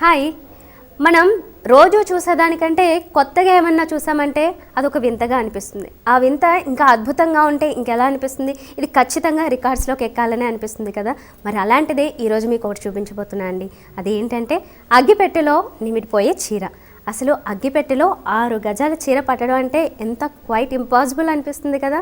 Hi. మనం రోజు చూసేదానికంటే కొత్తగా ఏమన్నా చూసామంటే అదొక వింతగా అనిపిస్తుంది. ఆ వింత ఇంకా అద్భుతంగా ఉంటే ఇంకెలా అనిపిస్తుంది? ఇది ఖచ్చితంగా రికార్డ్స్లోకి ఎక్కాలనే అనిపిస్తుంది కదా. మరి అలాంటిదే ఈరోజు మీకు ఒకటి చూపించబోతున్నా అండి. అది ఏంటంటే అగ్గిపెట్టెలో నిమిడిపోయే చీర. అసలు అగ్గిపెట్టెలో 6 గజాల చీర పట్టడం అంటే ఎంత క్వైట్ ఇంపాసిబుల్ అనిపిస్తుంది కదా.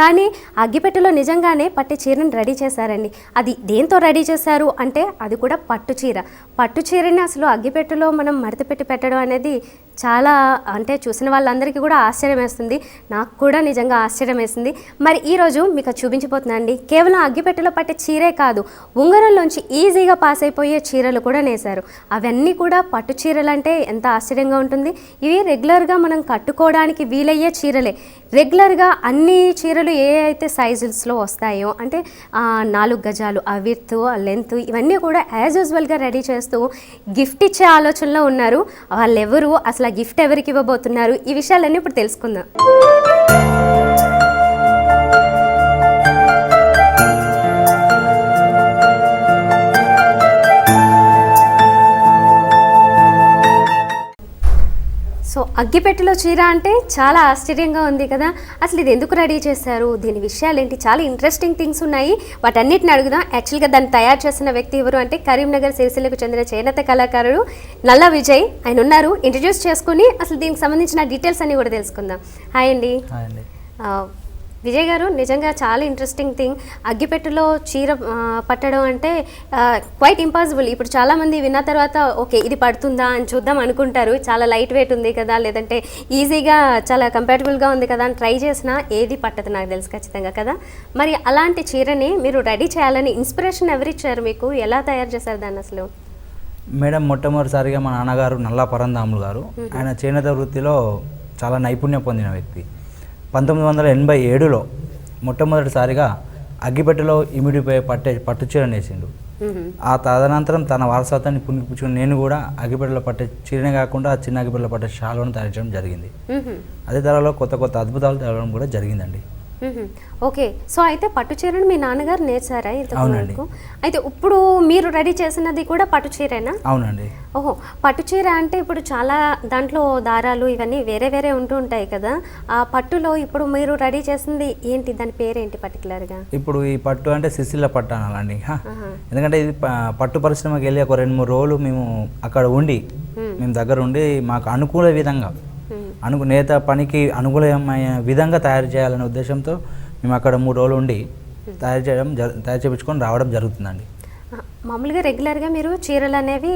కానీ అగ్గిపెట్టెలో నిజంగానే పట్టే చీరని రెడీ చేశారండి. అది దేంతో రెడీ చేశారు అంటే అది కూడా పట్టు చీర. పట్టు చీరని అసలు అగ్గిపెట్టెలో మనం మడత పెట్టి పెట్టడం అనేది చాలా అంటే చూసిన వాళ్ళందరికీ కూడా ఆశ్చర్యం వేస్తుంది. నాకు కూడా నిజంగా ఆశ్చర్యం వేసింది. మరి ఈరోజు మీకు చూపించబోతున్నా అండి. కేవలం అగ్గిపెట్టెలో పట్టే చీరే కాదు, ఉంగరంలోంచి ఈజీగా పాస్ అయిపోయే చీరలు కూడా నేశారు. అవన్నీ కూడా పట్టు చీరలు అంటే ఎంత ఆశ్చర్యంగా ఉంటుంది. ఇవి రెగ్యులర్గా మనం కట్టుకోవడానికి వీలయ్యే చీరలే. రెగ్యులర్గా అన్ని చీరలు ఏ అయితే సైజెస్లో వస్తాయో అంటే 4 గజాలు ఆ విడ్త్ ఆ లెంత్ ఇవన్నీ కూడా యాజ్ యూజువల్గా రెడీ చేస్తూ గిఫ్ట్ ఇచ్చే ఆలోచనలో ఉన్నారు. వాళ్ళెవరు, అసలు ఆ గిఫ్ట్ ఎవరికి ఇవ్వబోతున్నారు, ఈ విషయాలన్నీ ఇప్పుడు తెలుసుకుందాం. సో అగ్గిపెట్టెలో చీర అంటే చాలా ఆశ్చర్యంగా ఉంది కదా. అసలు ఇది ఎందుకు రెడీ చేశారు, దీని విషయాలు ఏంటి, చాలా ఇంట్రెస్టింగ్ థింగ్స్ ఉన్నాయి. వాటన్నిటిని అడుగుదాం. యాక్చువల్గా దాన్ని తయారు చేసిన వ్యక్తి ఎవరు అంటే కరీంనగర్ సిరిసిల్లకు చెందిన చేనేత కళాకారుడు నల్ల విజయ్. ఆయన ఉన్నారు. ఇంట్రడ్యూస్ చేసుకుని అసలు దీనికి సంబంధించిన డీటెయిల్స్ అన్ని కూడా తెలుసుకుందాం. హాయ్ అండి. విజయ్ గారు, నిజంగా చాలా ఇంట్రెస్టింగ్ థింగ్. అగ్గిపెట్టెలో చీర పట్టడం అంటే క్వైట్ ఇంపాసిబుల్. ఇప్పుడు చాలామంది విన్న తర్వాత ఓకే ఇది పడుతుందా అని చూద్దాం అనుకుంటారు. చాలా లైట్ వెయిట్ ఉంది కదా, లేదంటే ఈజీగా చాలా కంపాటబుల్గా ఉంది కదా అని ట్రై చేసినా ఏది పట్టదు నాకు తెలుసు ఖచ్చితంగా కదా. మరి అలాంటి చీరని మీరు రెడీ చేయాలని ఇన్స్పిరేషన్ ఎవరిచ్చారు మీకు? ఎలా తయారు చేశారు దాన్ని అసలు? మేడం, మొట్టమొదటిసారిగా మా నాన్నగారు నల్లా పరంధాములు గారు. ఆయన చేనేత వృత్తిలో చాలా నైపుణ్యం పొందిన వ్యక్తి. 1987లో మొట్టమొదటిసారిగా అగ్గిపెట్టెలో ఇమిడిపోయే పట్టు చీర నేసిండు. ఆ తదనంతరం తన వారసత్వాన్ని పుణికిపుచ్చుకుని నేను కూడా అగ్గిపెట్టెలో పట్టే చీరనే కాకుండా చిన్న అగ్గిపెట్టెలో పట్టే షాల్ను తయారు చేయడం జరిగింది. అదే తరలో కొత్త కొత్త అద్భుతాలు తేవడం కూడా జరిగిందండి. ఓకే. సో అయితే పట్టు చీరను మీ నాన్నగారు నేర్చారా ఇంతకు? అయితే ఇప్పుడు మీరు రెడీ చేసినది కూడా పట్టు చీరేనా? అవునండి. ఓహో, పట్టు చీర అంటే ఇప్పుడు చాలా దాంట్లో దారాలు ఇవన్నీ వేరే వేరే ఉంటూ ఉంటాయి కదా. ఆ పట్టులో ఇప్పుడు మీరు రెడీ చేసింది ఏంటి, దాని పేరేంటి పర్టికులర్గా? ఇప్పుడు ఈ పట్టు అంటే సిరిసిల్ల పట్టు అనాలండి. ఎందుకంటే ఇది పట్టు పరిశ్రమకి వెళ్ళి ఒక 2-3 రోజులు మేము అక్కడ ఉండి మేము దగ్గర ఉండి మాకు అనుకూల విధంగా నేత పనికి అనుకూలమైన విధంగా తయారు చేయాలనే ఉద్దేశంతో మేము అక్కడ 3 రోజులు ఉండి తయారు చేయించుకొని రావడం జరుగుతుందండి. మామూలుగా రెగ్యులర్గా మీరు చీరలు అనేవి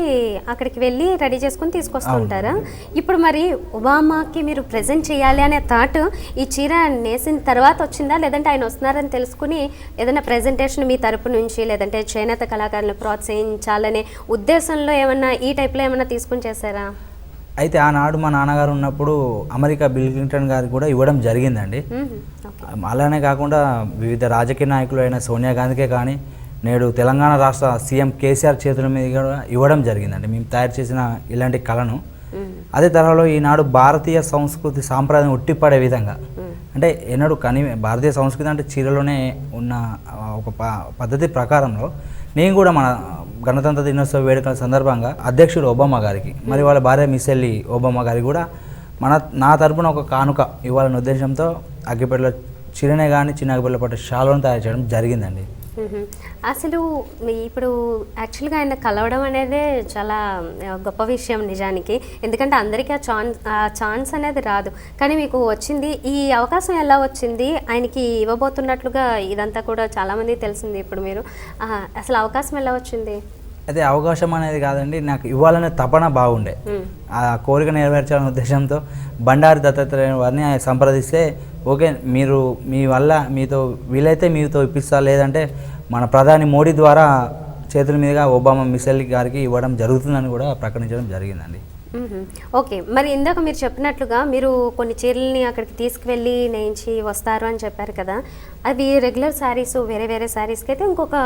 అక్కడికి వెళ్ళి రెడీ చేసుకొని తీసుకొస్తుంటారా? ఇప్పుడు మరి ఒబామాకి మీరు ప్రజెంట్ చేయాలి అనే థాట్ ఈ చీర నేసిన తర్వాత వచ్చిందా, లేదంటే ఆయన వస్తున్నారని తెలుసుకుని ఏదైనా ప్రజెంటేషన్ మీ తరపు నుంచి, లేదంటే చేనేత కళాకారులను ప్రోత్సహించాలనే ఉద్దేశంలో ఏమన్నా ఈ టైప్లో ఏమన్నా తీసుకుని చేశారా? అయితే ఆనాడు మా నాన్నగారు ఉన్నప్పుడు అమెరికా బిల్ క్లింటన్ గారికి కూడా ఇవ్వడం జరిగిందండి. అలానే కాకుండా వివిధ రాజకీయ నాయకులు అయిన సోనియా గాంధీకే కానీ నేడు తెలంగాణ రాష్ట్ర సీఎం కేసీఆర్ చేతుల మీద కూడా ఇవ్వడం జరిగిందండి మేము తయారు చేసిన ఇలాంటి కళను. అదే తరహాలో ఈనాడు భారతీయ సంస్కృతి సాంప్రదాయం ఉట్టిపడే విధంగా అంటే ఎన్నడూ కానీ భారతీయ సంస్కృతి అంటే చీరలోనే ఉన్న ఒక పద్ధతి ప్రకారంలో నేను కూడా మన గణతంత్ర దినోత్సవ వేడుకల సందర్భంగా అధ్యక్షుడు ఒబామా గారికి మరి వాళ్ళ భార్య మిసెల్లీ ఒబామా గారికి కూడా నా తరపున ఒక కానుక ఇవ్వాలనే ఉద్దేశంతో అగ్గిపెట్టెలో చీరనే కానీ చిన్న అగ్గిపెట్టెలో పట్టే షాల్ను తయారు చేయడం జరిగిందండి. అసలు ఇప్పుడు యాక్చువల్గా ఆయన కలవడం అనేది చాలా గొప్ప విషయం నిజానికి. ఎందుకంటే అందరికీ ఆ ఛాన్స్ అనేది రాదు, కానీ మీకు వచ్చింది. ఈ అవకాశం ఎలా వచ్చింది? ఆయనకి ఇవ్వబోతున్నట్లుగా ఇదంతా కూడా చాలామందికి తెలిసింది. ఇప్పుడు మీరు అసలు అవకాశం ఎలా వచ్చింది? అదే అవకాశం అనేది కాదండి, నాకు ఇవ్వాలనే తపన బాగుండే. ఆ కోరిక నెరవేర్చాలనే ఉద్దేశంతో బండారి దత్తాత్రేయ వారిని సంప్రదిస్తే ఓకే మీ వల్ల మీతో వీలైతే మీతో ఇప్పిస్తా, లేదంటే మన ప్రధాని మోడీ ద్వారా చేతుల మీదుగా ఒబామా మిసెల్లీ గారికి ఇవ్వడం జరుగుతుందని కూడా ప్రకటించడం జరిగిందండి. ఓకే, మరి ఇందాక మీరు చెప్పినట్లుగా మీరు కొన్ని చీరల్ని అక్కడికి తీసుకువెళ్ళి నేయించి వస్తారు అని చెప్పారు కదా, అవి రెగ్యులర్ శారీస్ వేరే వేరే శారీస్కి అయితే ఇంకొక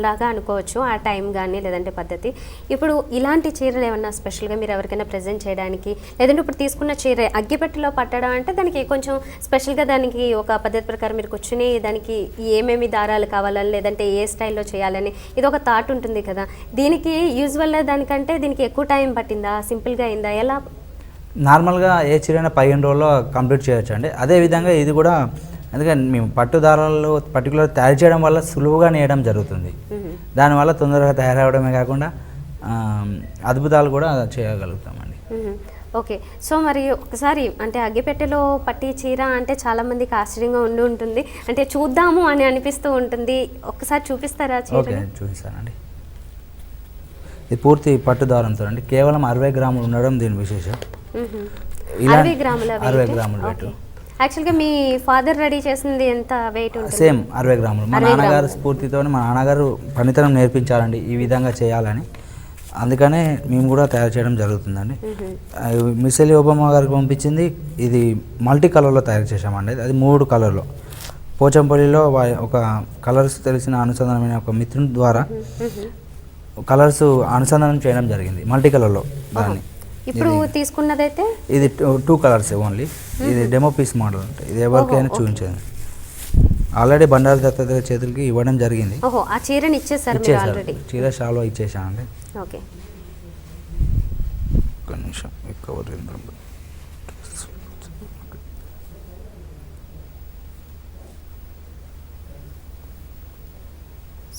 లాగా అనుకోవచ్చు ఆ టైం కానీ లేదంటే పద్ధతి. ఇప్పుడు ఇలాంటి చీరలు ఏమన్నా స్పెషల్గా మీరు ఎవరికైనా ప్రజెంట్ చేయడానికి, లేదంటే ఇప్పుడు తీసుకున్న చీర అగ్గిపెట్టెలో పట్టడం అంటే దానికి కొంచెం స్పెషల్గా దానికి ఒక పద్ధతి ప్రకారం మీరు కూర్చుని దానికి ఏమేమి దారాలు కావాలని లేదంటే ఏ స్టైల్లో చేయాలని ఇది ఒక థాట్ ఉంటుంది కదా, దీనికి యూజువల్గా దానికంటే దీనికి ఎక్కువ టైం పట్టిందా, సింపుల్గా అయిందా, ఎలా? నార్మల్గా ఏ చీరైనా 15 రోజుల్లో కంప్లీట్ చేయొచ్చు అండి. అదేవిధంగా ఇది కూడా ఎందుకంటే మేము పట్టు దారాలు పర్టికులర్ తయారు చేయడం వల్ల సులువుగా నేయడం జరుగుతుంది. దానివల్ల తొందరగా తయారవడమే కాకుండా అద్భుతాలు కూడా చేయగలుగుతామండి. ఓకే, సో మరి ఒకసారి అంటే అగ్గిపెట్టెలో పట్టి చీర అంటే చాలామందికి ఆశ్చర్యంగా ఉంటుంది, అంటే చూద్దాము అని అనిపిస్తూ ఉంటుంది. ఒక్కసారి చూపిస్తారా చీర? ఓకే, చూపిస్తానండి. ఇది పూర్తి పట్టు దారంతో అండి, కేవలం 60 గ్రాములు ఉండడం దీని విశేషం. 60 గ్రాముల 60 గ్రాములు వెయిట్. యాక్చువల్గా మీ ఫాదర్ రెడీ చేసింది ఎంత వెయిట్ ఉంటుంది? సేమ్ 60 గ్రాములు. మా నాన్నగారు స్ఫూర్తితో మా నాన్నగారు పనితనం నేర్పించాలండి ఈ విధంగా చేయాలని, అందుకనే మేము కూడా తయారు చేయడం జరుగుతుందండి. మిసెలి ఒబామా గారికి పంపించింది ఇది మల్టీ కలర్లో తయారు చేసామండి. అది 3 కలర్లో పోచంపల్లిలో ఒక కలర్స్ తెలిసిన అనుసంధానమైన ఒక మిత్రుని ద్వారా కలర్స్ అనుసంధానం చేయడం జరిగింది మల్టీ కలర్లో. దాన్ని ఇప్పుడు తీసుకున్నదైతే ఇది 2 కలర్స్ ఓన్లీ. ఇది డెమో పీస్ మోడల్ ఉంటుంది, ఇది ఎవరికైనా చూపించేది. ఆల్రెడీ బండారు దత్తాత్రేయ చేతులకి ఇవ్వడం జరిగింది. ఓహో, ఆ చీరని ఇచ్చేసారు మీరు ఆల్రెడీ? చీర షాల్వా ఇచ్చేసానండి. ఓకే, ఒక్క నిమిషం ఎక్కువ.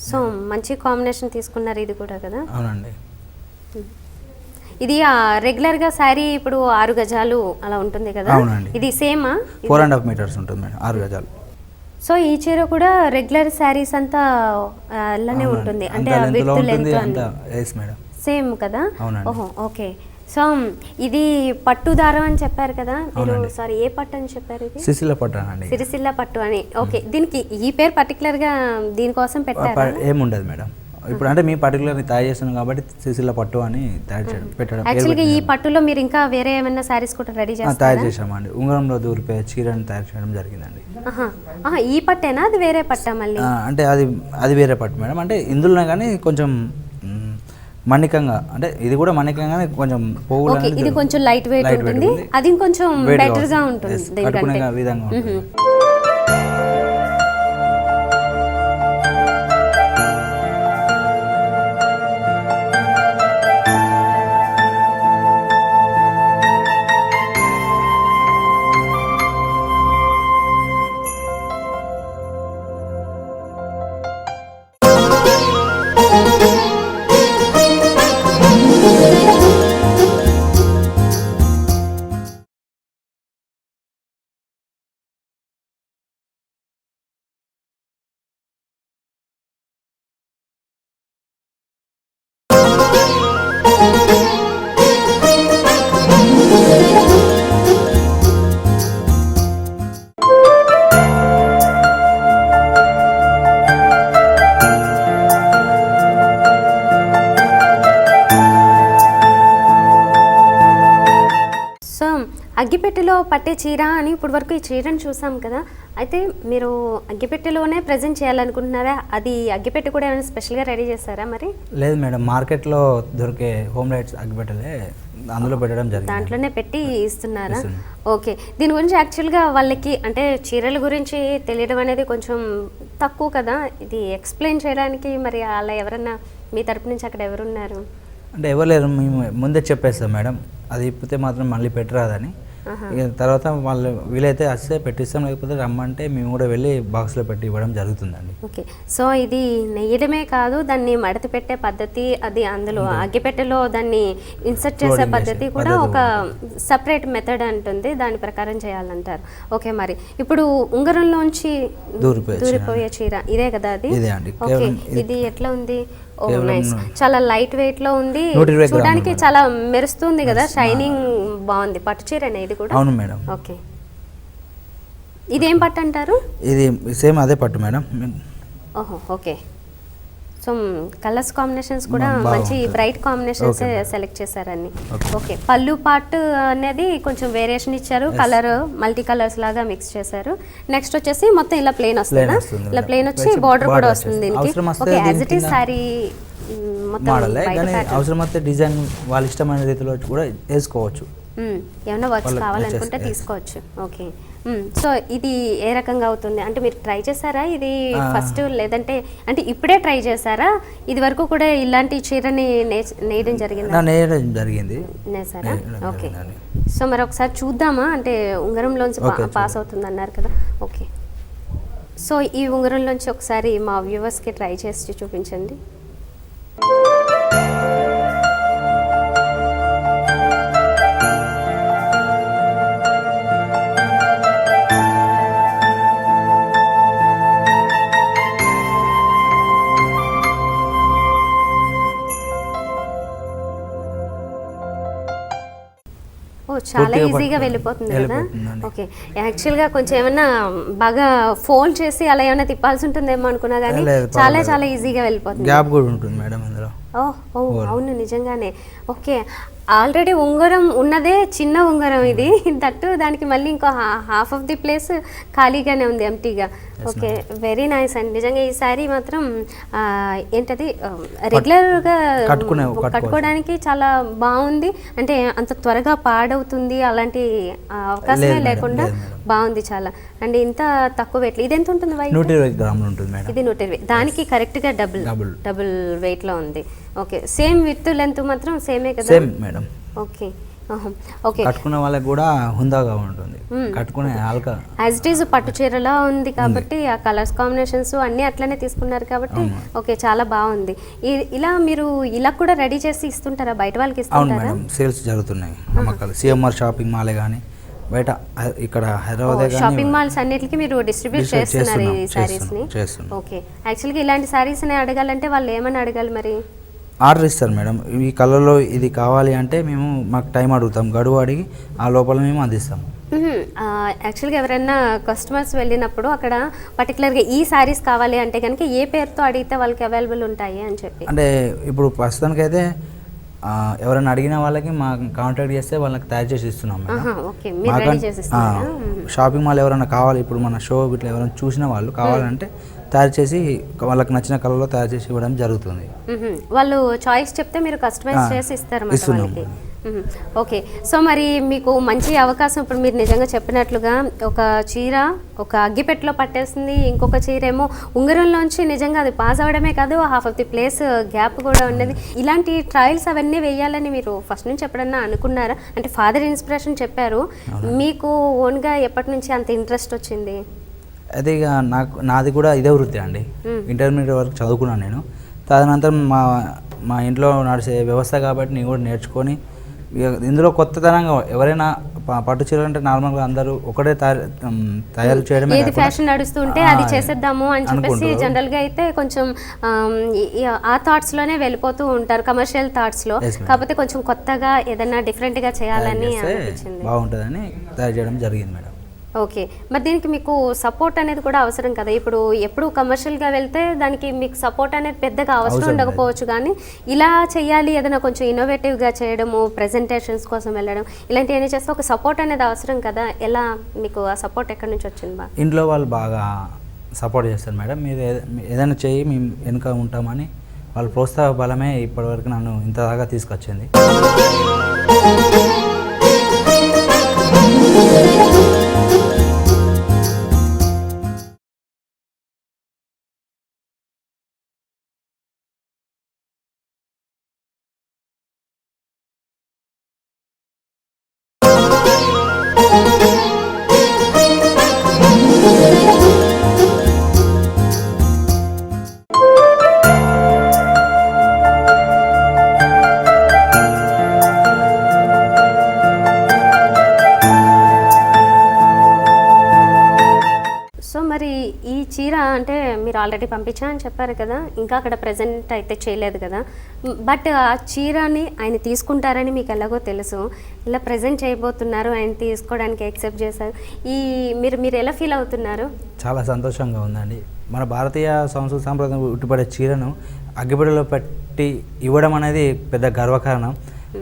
సో మంచి కాంబినేషన్ తీసుకున్నారు ఇది కూడా కదా? అవునండి. ఇది రెగ్యులర్గా శారీ ఇప్పుడు 6 గజాలు అలా ఉంటుంది కదా? అవునండి. ఇది సేమా? 4.5 మీటర్స్ ఉంటుంది మేడం, 6 గజాలు. సో ఈ చీర కూడా రెగ్యులర్ శారీస్ అంతా అలానే ఉంటుంది, అంటే విడ్త్ లెంత్ సేమ్ కదా? ఓహో, ఓకే. సో ఇది పట్టు దారం అని చెప్పారు కదా మీరు, సారీ ఏ పట్టు అని చెప్పారు? ఇది సిరిసిల్ల పట్టు అండి. సిరిసిల్ల పట్టు అని. ఓకే, దీనికి ఈ పేరు పర్టికులర్గా దీనికోసం పెట్టారా? ఏముండదు మేడం, ఇప్పుడు అంటే మీ పర్టికులర్ తయారు చేస్తున్నాం కాబట్టి సిరిసిల్ల పట్టు అని తయారు చేయడం పెట్టడం. యాక్చువల్గా ఈ పట్టులో మీరు ఇంకా వేరే ఏమైనా శారీస్ కూడా రెడీ చేస్తారా? తయారు చేసామండి. ఉంగరంలో దూరిపోయే చీరని తయారు చేయడం జరిగిందండి. ఈ పట్టేనా, అది వేరే పట్టా మళ్ళీ? అంటే అది వేరే పట్టు మేడం, అంటే ఇందులోనే కానీ కొంచెం మన్నికంగా, అంటే ఇది కూడా మన్నికంగానే కొంచెం పోగులు. ఇది కొంచెం లైట్ వెయిట్ ఉంటుంది, అది కొంచెం బెటర్ గా ఉంటుంది దీనికంటే. విధంగా ఉంటుంది. అగ్గిపెట్టెలో పట్టే చీర అని ఇప్పుడు వరకు ఈ చీరను చూసాం కదా, అయితే మీరు అగ్గిపెట్టెలోనే ప్రజెంట్ చేయాలనుకుంటున్నారా? అది అగ్గిపెట్టె కూడా ఏమైనా స్పెషల్గా రెడీ చేస్తారా మరి? లేదు మేడం, మార్కెట్లో దొరికే హోమ్ లైట్స్ అగ్గిపెట్టెలే అందులో పెట్టడం జరిగింది, దాంట్లోనే పెట్టి ఇస్తున్నారా? ఓకే, దీని గురించి యాక్చువల్గా వాళ్ళకి అంటే చీరల గురించి తెలియడం అనేది కొంచెం తక్కువ కదా, ఇది ఎక్స్ప్లెయిన్ చేయడానికి మరి అలా ఎవరన్నా మీ తరపు నుంచి అక్కడ ఎవరున్నారు? అంటే ఎవరు లేరు, మేము ముందే చెప్పేస్తాం మేడం, అది ఇప్పితే మాత్రం మళ్ళీ పెట్టరాదని. ఇక తర్వాత వాళ్ళు వీలైతే వస్తే పెట్టిస్తాం, లేకపోతే రమ్మంటే మేము కూడా వెళ్ళి బాక్స్లో పెట్టి ఇవ్వడం జరుగుతుందండి. ఓకే, సో ఇది నెయ్యడమే కాదు, దాన్ని మడత పెట్టే పద్ధతి, అది అందులో అగ్గిపెట్టెలో దాన్ని ఇన్సర్ట్ చేసే పద్ధతి కూడా ఒక సపరేట్ మెథడ్ అంటుంది, దాని ప్రకారం చేయాలంటారు. ఓకే, మరి ఇప్పుడు ఉంగరంలోంచి దూరిపోయే చీర ఇదే కదా అది? ఓకే, ఇది ఎట్లా ఉంది? ఓ నైస్, చాలా లైట్ వెయిట్ లో ఉంది, చూడడానికి చాలా మెరుస్తుంది కదా, షైనింగ్ బాగుంది. పట్టు చీరనే ఇది కూడా? అవును మేడం. ఓకే, ఇదేం పట్టు అంటారు? ఇది సేమ్ అదే పట్టు మేడం. ఓహో, ఓకే. సో కలర్స్ కాంబినేషన్స్ కూడా బాగుంటుంది. మంచి bright combinations Okay, madam. Select చేశారని. Okay. ఓకే, పళ్ళు పార్ట్ అనేది కొంచెం వేరియేషన్ ఇచ్చారు, కలర్ మల్టీ కలర్స్ లాగా మిక్స్ చేశారు. నెక్స్ట్ వచ్చేసి మొత్తం ఇలా ప్లేన్ వస్తుందా? వస్తుంది ఇలా madam. ప్లేన్ వచ్చి వచ్చి బార్డర్ కూడా border వస్తుంది వచ్చేసి. దీనికి. అవసరం వస్తే ఓకే, యాజ్ దీని ఇట్ ఈస్ కింద సారీ మొత్తం మోడలే, బయట కానీ pattern. అవసరమైతే డిజైన్ వాళ్ళ ఇష్టమైన రీతిలో కూడా వేసుకోవచ్చు. ఏమైనా వర్క్స్ వాళ్ళకి కావాలనుకుంటే nurses, yes. తీసుకోవచ్చు. ఓకే, సో ఇది ఏ రకంగా అవుతుంది అంటే మీరు ట్రై చేశారా ఇది ఫస్ట్, లేదంటే అంటే ఇప్పుడే ట్రై చేశారా? ఇది వరకు కూడా ఇలాంటి చీరని నేయడం జరిగిందా? నా నేయడం జరిగింది. నేసారా? నేయడం ఓకే, జరిగిందండి. సో మరి ఒకసారి చూద్దామా, అంటే ఉంగరంలోంచి Okay, పాస్ అవుతుంది అన్నారు కదా. ఓకే, సో ఈ ఉంగరంలోంచి ఒకసారి మా వ్యూవర్స్కి ట్రై చేసి చూపించండి. ఓ, చాలా పూర్తిగా ఈజీగా పట్టుకోండి. వెళ్ళిపోతుంది కదా. వెళ్ళిపోతుందండి. ఓకే, యాక్చువల్గా కొంచెం ఏమన్నా బాగా ఫోల్డ్ చేసి అలా ఏమైనా తిప్పాల్సి ఉంటుందేమో అనుకున్నా కానీ లేదు, చాలా పర్వాలేదు. చాలా ఈజీగా వెళ్ళిపోతుంది. గ్యాప్ కూడా ఉంటుంది మేడం అందులో. ఓ అవును, నిజంగానే. ఓకే, ఆల్రెడీ ఉంగరం ఉన్నదే చిన్న ఉంగరం ఇది, దట్టు దానికి మళ్ళీ ఇంకో హాఫ్ ఆఫ్ ది ప్లేస్ ఖాళీగానే ఉంది, ఎంటీగా. ఓకే, వెరీ నైస్ అండి. నిజంగా ఈ శారీ మాత్రం ఏంటది రెగ్యులర్గా కట్టుకోవడానికి చాలా బాగుంది. అంటే అంత త్వరగా పాడవుతుంది అలాంటి అవకాశమే లేదు మేడం, లేకుండా లేదు మేడం. బాగుంది చాలా. అండ్ ఇంత తక్కువ వెయిట్, ఇది ఎంత ఉంటుంది వైట్? 120 గ్రాములు ఉంటుంది మేడం. ఇది 120, దానికి కరెక్ట్గా డబుల్ వెయిట్లో ఉంది. ఓకే, సేమ్ విత్ లెంత్ మాత్రం సేమే కదా? Same madam. ఓకే, ఓకే, కట్టుకునే వాళ్ళకి కూడా హుందాగా ఉంటుంది, కట్టుకునే ఆల్క. యాజ్ ఇట్ ఈజ్ పట్టు చీరలా ఉంది కాబట్టి ఆ కలర్స్ కాంబినేషన్స్ అన్నీ అట్లనే తీసుకున్నారు కాబట్టి ఓకే, చాలా బాగుంది. ఇలా మీరు ఇలా కూడా రెడీ చేసి ఇస్తుంటారా? బయట వాళ్ళకి అవును ఇస్తుంటారా? మేడం, సేల్స్ జరుగుతున్నాయి అమ్మకాలు. సిఎంఆర్ షాపింగ్ మాలే కానీ బయట ఇక్కడ హైదరాబాద్ షాపింగ్ మాల్స్ అన్నిటికీ మీరు డిస్ట్రిబ్యూట్ చేస్తున్నారు ఈ సారీస్ ని? చేస్తున్నాం. ఓకే, యాక్చువల్గా ఇలాంటి సారీస్ ని అడగాలంటే వాళ్ళు ఏమని అడగాలి మరి? ఆర్డర్ ఇస్తారు మేడం, ఈ కలర్లో ఇది కావాలి అంటే మేము మాకు టైం అడుగుతాం, గడువు అడిగి ఆ లోపల మేము అందిస్తాం. యాక్చువల్గా ఎవరైనా కస్టమర్స్ వెళ్ళినప్పుడు అక్కడ పర్టికులర్గా ఈ సారీస్ కావాలి అంటే కనుక ఏ పేరుతో అడిగితే వాళ్ళకి అవైలబుల్ ఉంటాయి అని చెప్పి? అంటే ఇప్పుడు ప్రస్తుతానికైతే ఎవరైనా అడిగిన వాళ్ళకి మా కాంటాక్ట్ చేస్తే వాళ్ళకి తయారు చేసి ఇస్తున్నాం మేడం. ఓకే, మీరు రెడీ చేసి ఇస్తున్నారా? షాపింగ్ మాల్ ఎవరైనా కావాలి, ఇప్పుడు మన షో ఇట్లా ఎవరైనా చూసిన వాళ్ళు కావాలంటే తయారు చేసి వాళ్ళకి నచ్చిన కలర్లో తయారు చేసి ఇవ్వడం జరుగుతుంది. వాళ్ళు చాయిస్ చెప్తే మీరు కస్టమైజ్ చేసి ఇస్తారు ఇస్తున్నాం. వాళ్ళకి. ఓకే, సో మరి మీకు మంచి అవకాశం, ఇప్పుడు మీరు నిజంగా చెప్పినట్లుగా ఒక చీర ఒక అగ్గిపెట్టెలో పట్టేస్తుంది, ఇంకొక చీర ఏమో ఉంగరంలోంచి నిజంగా అది పాస్ అవ్వడమే కాదు, half of the place gap కూడా ఉన్నది. ఇలాంటి ట్రయల్స్ అవన్నీ వేయాలని మీరు ఫస్ట్ నుంచి ఎప్పుడన్నా అనుకున్నారా? అంటే ఫాదర్ ఇన్స్పిరేషన్ చెప్పారు, మీకు ఓన్గా ఎప్పటి నుంచి అంత ఇంట్రెస్ట్ వచ్చింది? అదే ఇక నాది కూడా ఇదే వృత్తి అండి. ఇంటర్మీడియట్ వరకు చదువుకున్నాను నేను. తదనంతరం మా ఇంట్లో నడిచే వ్యవస్థ కాబట్టి నేను కూడా నేర్చుకొని ఇందులో కొత్తదనంగా ఎవరైనా పట్టు చీరలు అంటే నార్మల్గా అందరూ ఒకటే తయారు చేయడమే, ఏది ఫ్యాషన్ నడుస్తుంటే అది చేసేద్దాము అని చెప్పేసి జనరల్గా అయితే కొంచెం ఆ థాట్స్లోనే వెళ్ళిపోతూ ఉంటారు, కమర్షియల్ థాట్స్లో. కాకపోతే కొంచెం కొత్తగా ఏదైనా డిఫరెంట్గా చేయాలని అనిపించింది, బాగుంటుందని తయారు చేయడం జరిగింది మేడం. ఓకే, మరి దీనికి మీకు సపోర్ట్ అనేది కూడా అవసరం కదా. ఇప్పుడు ఎప్పుడు కమర్షియల్గా వెళ్తే దానికి మీకు సపోర్ట్ అనేది పెద్దగా అవసరం ఉండకపోవచ్చు, కానీ ఇలా చేయాలి ఏదైనా కొంచెం ఇన్నోవేటివ్గా చేయడము, ప్రెజెంటేషన్స్ కోసం వెళ్ళడం, ఇలాంటివన్నీ చేస్తే ఒక సపోర్ట్ అనేది అవసరం కదా. ఎలా మీకు ఆ సపోర్ట్ ఎక్కడి నుంచి వచ్చింది? బా ఇంట్లో వాళ్ళు బాగా సపోర్ట్ చేస్తారు మేడం, మీరు ఏదైనా చేయి మేము వెనుక ఉంటామని వాళ్ళ ప్రోత్సాహ బలమే ఇప్పటివరకు నన్ను ఇంత దాకా తీసుకొచ్చింది. చీర అంటే మీరు ఆల్రెడీ పంపించా అని చెప్పారు కదా, ఇంకా అక్కడ ప్రెజెంట్ అయితే చేయలేదు కదా, బట్ ఆ చీరని ఆయన తీసుకుంటారని మీకు ఎలాగో తెలుసు, ఇలా ప్రెజెంట్ చేయబోతున్నారు, ఆయన తీసుకోవడానికి యాక్సెప్ట్ చేశారు, మీరు ఎలా ఫీల్ అవుతున్నారు? చాలా సంతోషంగా ఉందండి. మన భారతీయ సంస్కృతి సాంప్రదాయం ఉట్టిపడే చీరను అగ్గిపెట్టెలో పెట్టి ఇవ్వడం అనేది పెద్ద గర్వకారణం.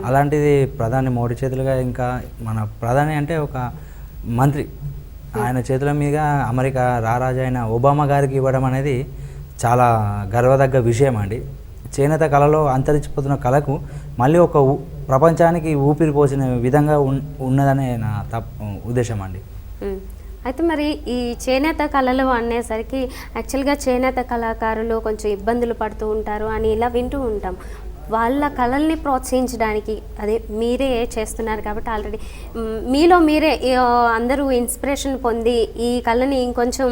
అలాంటిది ప్రధాని మోడీ చేతులుగా, ఇంకా మన ప్రధాని అంటే ఒక మంత్రి ఆయన చేతుల మీద అమెరికా రారాజు అయిన ఒబామా గారికి ఇవ్వడం అనేది చాలా గర్వదగ్గ విషయం అండి. చేనేత కళలో అంతరించిపోతున్న కళకు మళ్ళీ ఒక ప్రపంచానికి ఊపిరి పోసిన విధంగా ఉన్నదనే నా ఉద్దేశం అండి. అయితే మరి ఈ చేనేత కళలు అనేసరికి యాక్చువల్గా చేనేత కళాకారులు కొంచెం ఇబ్బందులు పడుతూ ఉంటారు అని ఇలా వింటూ ఉంటాం. వాళ్ళ కళల్ని ప్రోత్సహించడానికి అదే మీరే చేస్తున్నారు కాబట్టి ఆల్రెడీ మీలో మీరే అందరూ ఇన్స్పిరేషన్ పొంది ఈ కళని ఇంకొంచెం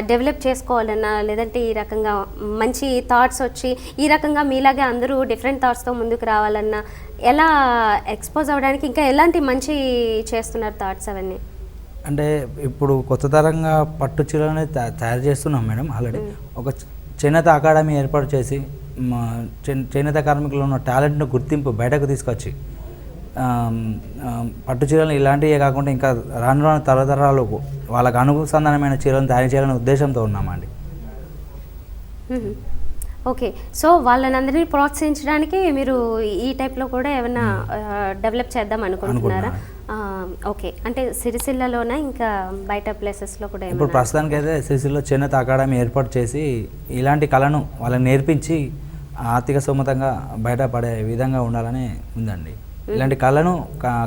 డెవలప్ చేసుకోవాలన్నా, లేదంటే ఈ రకంగా మంచి థాట్స్ వచ్చి ఈ రకంగా మీలాగే అందరూ డిఫరెంట్ థాట్స్తో ముందుకు రావాలన్నా ఎలా ఎక్స్పోజ్ అవ్వడానికి ఇంకా ఎలాంటి మంచి చేస్తున్నారు థాట్స్ అవన్నీ? అంటే ఇప్పుడు కొత్త తరంగా పట్టు చీరలని తయారు చేస్తున్నాం మేడం. ఆల్రెడీ ఒక చేనేత అకాడమీ ఏర్పాటు చేసి చేనేత కార్మికులు ఉన్న టాలెంట్ను గుర్తింపు బయటకు తీసుకొచ్చి పట్టు చీరలు ఇలాంటివే కాకుండా ఇంకా రాను రాను తరతరాలకు వాళ్ళకు అనుసంధానమైన చీరలను తయారు చేయాలనే ఉద్దేశంతో ఉన్నామండి. ఓకే, సో వాళ్ళనందరినీ ప్రోత్సహించడానికి మీరు ఈ టైప్లో కూడా ఏమైనా డెవలప్ చేద్దాం అనుకుంటున్నారా? ఓకే, అంటే సిరిసిల్లలోనా ఇంకా బయట ప్లేసెస్లో కూడా? ఇప్పుడు ప్రస్తుతానికి అయితే సిరిసిల్లో చేనేత అకాడమీ ఏర్పాటు చేసి ఇలాంటి కళను వాళ్ళని నేర్పించి ఆర్థిక సొమ్మతంగా బయటపడే విధంగా ఉండాలని ఉందండి. ఇలాంటి కళను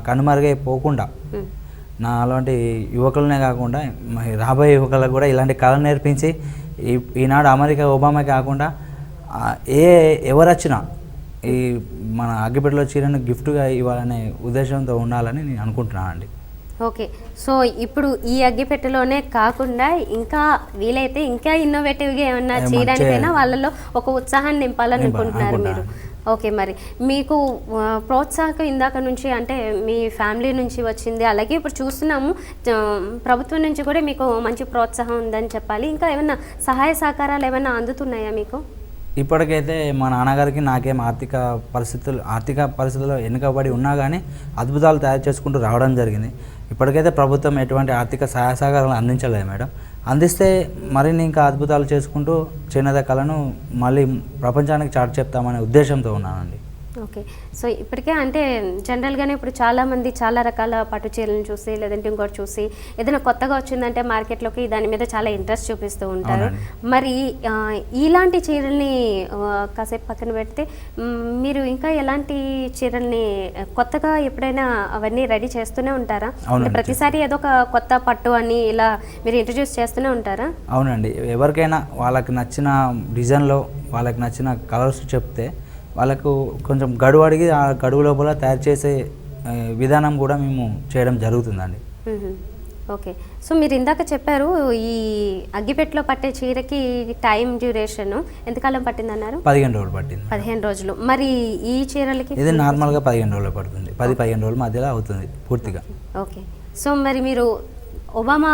కనుమరుగైపోకుండా నా అలాంటి యువకులనే కాకుండా రాబోయే యువకులకు కూడా ఇలాంటి కళను నేర్పించి ఈనాడు అమెరికా ఒబామా కాకుండా ఎవరు వచ్చినా ఈ మన అగ్గిపెట్టెలో చీరను గిఫ్ట్గా ఇవ్వాలనే ఉద్దేశంతో ఉండాలని నేను అనుకుంటున్నాను అండి. ఓకే, సో ఇప్పుడు ఈ అగ్గిపెట్టెలోనే కాకుండా ఇంకా వీలైతే ఇంకా ఇన్నోవేటివ్గా ఏమన్నా చేయడానికైనా వాళ్ళలో ఒక ఉత్సాహాన్ని నింపాలని అనుకుంటున్నారు మీరు? ఓకే, మరి మీకు ప్రోత్సాహం ఇందాక నుంచి అంటే మీ ఫ్యామిలీ నుంచి వచ్చింది, అలాగే ఇప్పుడు చూస్తున్నాము ప్రభుత్వం నుంచి కూడా మీకు మంచి ప్రోత్సాహం ఉందని చెప్పాలి. ఇంకా ఏమైనా సహాయ సహకారాలు ఏమైనా అందుతున్నాయా మీకు? ఇప్పటికైతే మా నాన్నగారికి నాకేం ఆర్థిక పరిస్థితుల్లో వెనుకబడి ఉన్నా కానీ అద్భుతాలు తయారు చేసుకుంటూ రావడం జరిగింది. ఇప్పటికైతే ప్రభుత్వం ఎటువంటి ఆర్థిక సహాయ సహకారాలు అందించలేదు మేడం. అందిస్తే మరిన్ని ఇంకా అద్భుతాలు చేసుకుంటూ చేనేత కళను మళ్ళీ ప్రపంచానికి చాటి చెప్తామనే ఉద్దేశంతో ఉన్నానండి. ఓకే, సో ఇప్పటికే అంటే జనరల్గానే ఇప్పుడు చాలామంది చాలా రకాల పట్టు చీరలను చూసి లేదంటే ఇంకోటి చూసి ఏదైనా కొత్తగా వచ్చిందంటే మార్కెట్లోకి దాని మీద చాలా ఇంట్రెస్ట్ చూపిస్తూ ఉంటారు. మరి ఇలాంటి చీరల్ని కాసేపు పక్కన పెడితే మీరు ఇంకా ఎలాంటి చీరల్ని కొత్తగా ఎప్పుడైనా అవన్నీ రెడీ చేస్తూనే ఉంటారా? ప్రతిసారి ఏదో ఒక కొత్త పట్టు అని ఇలా మీరు ఇంట్రడ్యూస్ చేస్తూనే ఉంటారా? అవునండి, ఎవరికైనా వాళ్ళకి నచ్చిన డిజైన్లో వాళ్ళకి నచ్చిన కలర్స్ చెప్తే వాళ్ళకు కొంచెం గడువు అడిగి ఆ గడువు లోపల తయారు చేసే విధానం కూడా మేము చేయడం జరుగుతుందండి. ఓకే, సో మీరు ఇందాక చెప్పారు ఈ అగ్గిపెట్టెలో పట్టే చీరకి టైం డ్యూరేషన్ ఎంతకాలం పట్టిందన్నారు? 15 రోజులు పట్టింది. 15 రోజులు. మరి ఈ చీరలకి? ఇది నార్మల్గా 15 రోజులు పడుతుంది. 10-15 రోజుల మధ్యలో అవుతుంది పూర్తిగా. ఓకే, సో మరి మీరు ఒబామా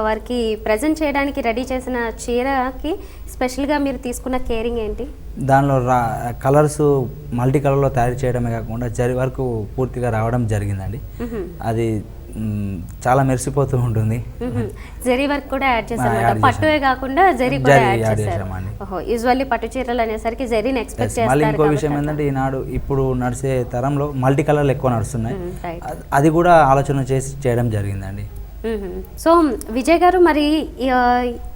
వారికి ప్రజెంట్ చేయడానికి రెడీ చేసిన చీరకి స్పెషల్గా మీరు తీసుకున్న కేరింగ్ ఏంటి? దానిలో కలర్స్ మల్టీ కలర్లో తయారు చేయడమే కాకుండా జరీ వరకు పూర్తిగా రావడం జరిగిందండి. అది చాలా మెరిసిపోతూ ఉంటుంది. జరీ వర్క్ కూడా యాడ్ చేశారు, పట్టువే కాకుండా జరీ కూడా యాడ్ చేశామండి. యూజువల్లీ పట్టు చీరలు అనేసరికి జరీని ఎక్స్పెక్ట్ చేస్తారు. మళ్ళీ ఇంకో విషయం ఏంటంటే ఈనాడు ఇప్పుడు నడిచే తరంలో మల్టీ కలర్లు ఎక్కువ నడుస్తున్నాయి. అది కూడా ఆలోచన చేసి చేయడం జరిగిందండి. సో విజయ్ గారు, మరి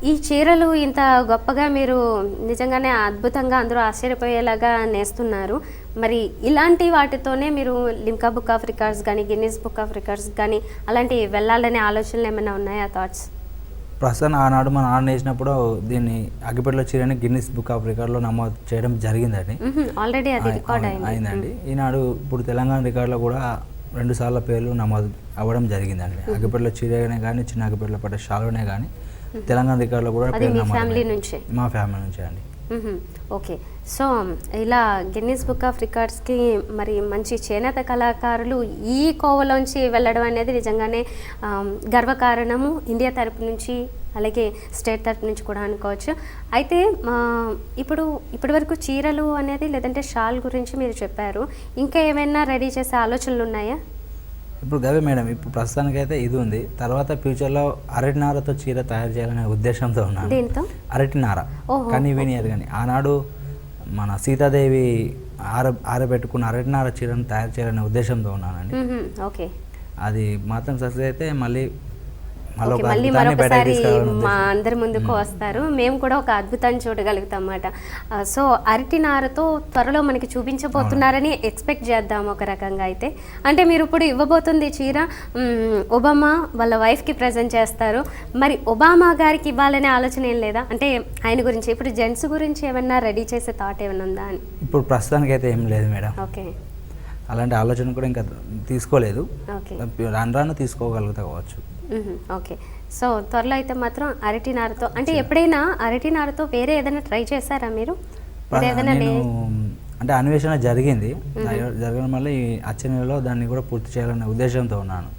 ఈ చీరలు ఇంత గొప్పగా మీరు నిజంగానే అద్భుతంగా అందరూ ఆశ్చర్యపోయేలాగా నేస్తున్నారు. మరి ఇలాంటి వాటితోనే మీరు లిమ్కా బుక్ ఆఫ్ రికార్డ్స్ కానీ గిన్నీస్ బుక్ ఆఫ్ రికార్డ్స్ కానీ అలాంటి వెళ్ళాలనే ఆలోచనలు ఏమైనా ఉన్నాయా, థాట్స్? ప్రస్తుతం ఆనాడు మా నాన్న వేసినప్పుడు దీన్ని అగ్గిపెట్టెలో చీరని గిన్నీస్ బుక్ ఆఫ్ రికార్డులో నమోదు చేయడం జరిగిందండి. ఆల్రెడీ అది రికార్డ్ అయిందండి. ఈనాడు ఇప్పుడు తెలంగాణ రికార్డులో కూడా 2 సార్ల పేర్లు నమోదు అవ్వడం జరిగిందండి. అగ్గిపెట్టెలో చీరనే కానీ చిన్న అగ్గిపెట్టెలో పట్టే షాలునే కానీ తెలంగాణ రికార్డులో కూడా పేరు నమోదు. మా ఫ్యామిలీ నుంచే అండి. ఓకే, సో ఇలా గిన్నీస్ బుక్ ఆఫ్ రికార్డ్స్కి మరి మంచి చేనేత కళాకారులు ఈ కోవలోంచి వెళ్ళడం అనేది నిజంగానే గర్వకారణము ఇండియా తరపు నుంచి, అలాగే స్టేట్ తరపు నుంచి కూడా అనుకోవచ్చు. అయితే ఇప్పటి వరకు చీరలు అనేది లేదంటే షాల్ గురించి మీరు చెప్పారు, ఇంకా ఏమైనా రెడీ చేసే ఆలోచనలు ఉన్నాయా? ఇప్పుడు గవే మేడం, ఇప్పుడు ప్రస్తుతానికైతే ఇది ఉంది. తర్వాత ఫ్యూచర్లో అరటినారతో చీర తయారు చేయాలనే ఉద్దేశంతో ఉన్నాను. దీంతో అరటినార కానీ వినియర్ కానీ ఆనాడు మన సీతాదేవి ఆరబెట్టుకున్న అరటినార చీరను తయారు చేయాలనే ఉద్దేశంతో ఉన్నానండి. ఓకే, అది మాత్రం సక్సెస్ అయితే మళ్ళీ ఓకే, మళ్ళీ మరొకసారి మా అందరి ముందుకు వస్తారు. మేము కూడా ఒక అద్భుతాన్ని చూడగలుగుతాం అన్నమాట. సో అరటి నారతో త్వరలో మనకి చూపించబోతున్నారని ఎక్స్పెక్ట్ చేద్దాం ఒక రకంగా. అయితే అంటే మీరు ఇప్పుడు ఇవ్వబోతుంది చీర ఒబామా వాళ్ళ వైఫ్కి ప్రజెంట్ చేస్తారు. మరి ఒబామా గారికి ఇవ్వాలనే ఆలోచన ఏం లేదా? అంటే ఆయన గురించి ఇప్పుడు జెంట్స్ గురించి ఏమన్నా రెడీ చేసే థాట్ ఏమైనా ఉందా అని? ఇప్పుడు ప్రస్తుతానికైతే ఏం లేదు మేడం. ఓకే, అలాంటి ఆలోచన కూడా ఇంకా తీసుకోలేదు. ఓకే, రాను తీసుకోగలుగుతా కావచ్చు. ఓకే. సో త్వరలో అయితే మాత్రం అరటి నారతో, అంటే ఎప్పుడైనా అరటి నారతో వేరే ఏదైనా ట్రై చేశారా మీరు? అంటే అన్వేషణ జరిగింది, జరగడం వల్ల ఈ వచ్చే నెలలో దాన్ని కూడా పూర్తి చేయాలనే ఉద్దేశంతో ఉన్నాను.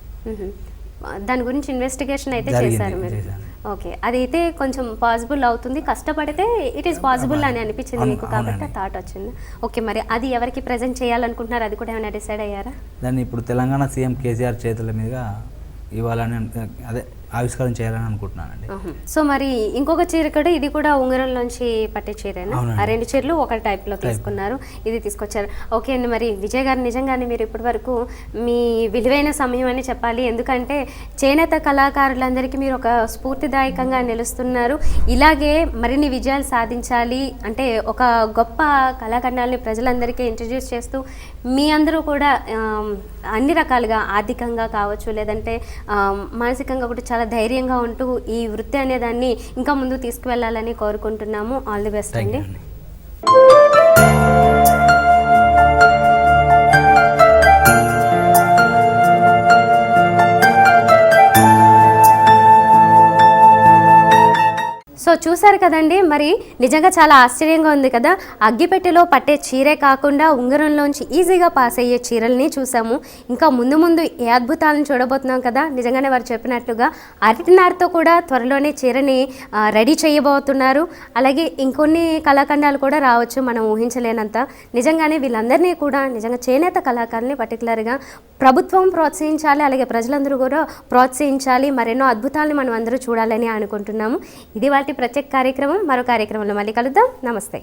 దాని గురించి ఇన్వెస్టిగేషన్ అయితే చేశారు మీరు? ఓకే, అది అయితే కొంచెం పాసిబుల్ అవుతుంది, కష్టపడితే ఇట్ ఈస్ పాసిబుల్ అని అనిపించింది మీకు, కాబట్టి థాట్ వచ్చింది. ఓకే, మరి అది ఎవరికి ప్రజెంట్ చేయాలనుకుంటున్నారు, అది కూడా ఏమైనా డిసైడ్ అయ్యారా? దాన్ని ఇప్పుడు తెలంగాణ సీఎం కేసీఆర్ చేతుల మీద ఇవ్వాలని, అదే ఆవిష్కారం చేయాలని అనుకుంటున్నానండి. సో మరి ఇంకొక చీర కూడా, ఇది కూడా ఉంగరంలోంచి పట్టే చీరేనా? ఆ రెండు చీరలు ఒక టైప్లో తీసుకున్నారు, ఇది తీసుకొచ్చారు. ఓకే అండి, మరి విజయ్ గారు నిజంగానే మీరు ఇప్పటి వరకు మీ విలువైన సమయం అని చెప్పాలి. ఎందుకంటే చేనేత కళాకారులందరికీ మీరు ఒక స్ఫూర్తిదాయకంగా నిలుస్తున్నారు. ఇలాగే మరిన్ని విజయాలు సాధించాలి అంటే ఒక గొప్ప కళాఖండాలని ప్రజలందరికీ ఇంట్రడ్యూస్ చేస్తూ మీ అందరూ కూడా అన్ని రకాలుగా ఆర్థికంగా కావచ్చు, లేదంటే మానసికంగా కూడా చాలా ధైర్యంగా ఉంటూ ఈ వృత్తి అనే దాన్ని ఇంకా ముందుకు తీసుకువెళ్ళాలని కోరుకుంటున్నాము. ఆల్ ది బెస్ట్ అండి. సో చూసారు కదండి, మరి నిజంగా చాలా ఆశ్చర్యంగా ఉంది కదా. అగ్గిపెట్టెలో పట్టే చీరే కాకుండా ఉంగరంలోంచి ఈజీగా పాస్ అయ్యే చీరల్ని చూసాము. ఇంకా ముందు ముందు ఏ అద్భుతాలను చూడబోతున్నాం కదా. నిజంగానే వారు చెప్పినట్లుగా అరటినారతో కూడా త్వరలోనే చీరని రెడీ చేయబోతున్నారు. అలాగే ఇంకొన్ని కళాఖండాలు కూడా రావచ్చు, మనం ఊహించలేనంత. నిజంగానే వీళ్ళందరినీ కూడా నిజంగా చేనేత కళాకారుల్ని పర్టికులర్గా ప్రభుత్వం ప్రోత్సహించాలి, అలాగే ప్రజలందరూ కూడా ప్రోత్సహించాలి. మరెన్నో అద్భుతాలను మనం అందరూ చూడాలని అనుకుంటున్నాము. ఇది వాటి ప్రత్యేక కార్యక్రమం. మరో కార్యక్రమంలో మళ్ళీ కలుద్దాం. నమస్తే.